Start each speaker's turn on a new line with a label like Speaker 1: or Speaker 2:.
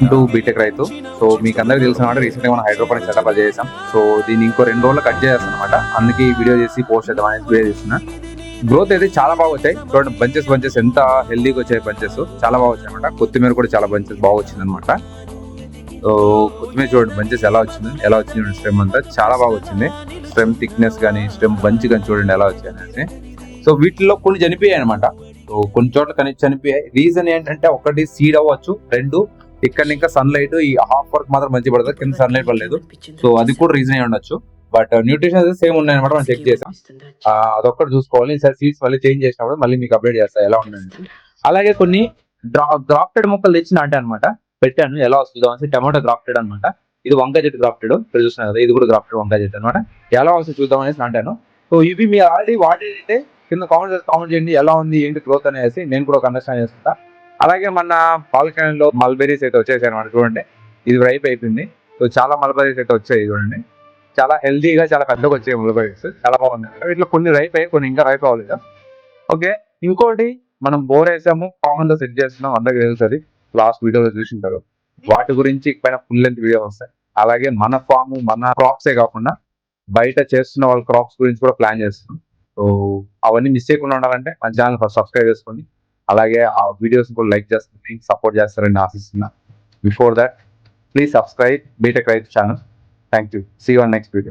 Speaker 1: Welcome to BTech రైతు. So మీకు అందరికి తెలిసిన మాట రీసెంట్ గా మనం హైడ్రోపోనిక్ సెటప్ చేసాం. సో దీన్ని ఇంకో 2 రోజులు కట్ చేస్తాం అనమాట. అందుకే ఈ వీడియో చేసి పోస్ట్ చేద్దాం అనేది వీడియో చేస్తున్నా. గ్రోత్ అయితే చాలా బాగా వచ్చాయి. చూడండి బంచెస్ ఎంత హెల్దీగా వచ్చాయి. బంచెస్ చాలా బాగా వచ్చాయి అనమాట. కొత్తిమీర కూడా చాలా బంచెస్ బాగా వచ్చింది అనమాట. సో కొత్తిమీర చూడండి బంచెస్ ఎలా వచ్చింది చూడండి. స్టెమ్ అంతా చాలా బాగా వచ్చింది. స్టెమ్ థిక్నెస్ కానీ స్టెమ్ బంచ్ కానీ చూడండి ఎలా వచ్చాయి అనేసి. సో వీటిలో కొన్ని చనిపోయాయి అనమాట. సో కొన్ని చోట్ల కానీ చనిపోయాయి. రీజన్ ఏంటంటే ఒకటి సీడ్ అవ్వచ్చు, 2 ఇక్కడ ఇంకా సన్లైట్ ఈ హాఫ్ వర్క్ మాత్రం మంచి పడుతుంది, కింద సన్లైట్ పడలేదు. సో అది కూడా రీజన్ అయి ఉండొచ్చు. బట్ న్యూట్రిషన్ అయితే సేమ్ ఉన్నాయి అనమాట. మనం చెక్ చేసాం. అదొక్కటి చూసుకోవాలి. ఈసారి సీడ్స్ మళ్ళీ చేంజ్ చేసినప్పుడు మళ్ళీ మీకు అప్డేట్ చేస్తాను ఎలా ఉండండి. అలాగే కొన్ని గ్రాఫ్టెడ్ మొక్కలు తెచ్చిన అంటే అనమాట పెట్టాను ఎలా వస్తుందో అని. టమాటో గ్రాఫ్టెడ్ అనమాట. ఇది వంకాయ చెట్టు గ్రాఫ్టెడ్ ఇక్కడ చూస్తున్నారు కదా, ఇది కూడా గ్రాఫ్టెడ్ వంకాయ చెట్టు అనమాట. ఎలా వస్తుంది చూద్దాం అనేసి అంటాను. సో ఇవి మీరు ఆల్రెడీ వాడేటంటే కింద కామెంట్ చేయండి ఎలా ఉంది ఏంటి గ్రోత్ అనేసి, నేను కూడా ఒక అండర్స్టాండ్ చేసుకుంటా. అలాగే మన పాలకాయలో మల్బెరీస్ అయితే వచ్చేసాయి అనమాట. చూడండి ఇది రైప్ అయిపోయింది. సో చాలా మల్బెరీస్ అయితే వచ్చాయి చూడండి. చాలా హెల్దీగా చాలా పెద్దగా వచ్చాయి మల్బెరీస్, చాలా బాగుంది. ఇట్లా కొన్ని రైప్ అయ్యి కొన్ని ఇంకా రైప్ అవ్వలేదు. ఓకే, ఇంకోటి మనం బోర్ వేసాము, కామన్ లో సెట్ చేస్తున్నాం, అందరికి తెలుస్తుంది. లాస్ట్ వీడియోలో చూసింటారు. వాటి గురించి పైన ఫుల్ లెంత్ వీడియో వస్తాయి. అలాగే మన ఫామ్ మన క్రాప్సే కాకుండా బయట చేస్తున్న వాళ్ళ క్రాప్స్ గురించి కూడా ప్లాన్ చేస్తున్నాం. సో అవన్నీ మిస్ చేయకుండా ఉండాలంటే మన ఛానల్ ఫస్ట్ సబ్స్క్రైబ్ చేసుకోండి. అలాగే ఆ వీడియోస్ కూడా లైక్ చేస్తుంది, సపోర్ట్ చేస్తారని ఆశిస్తున్నా. Before that please subscribe BTech Raithu channel. Thank you. See you on next video.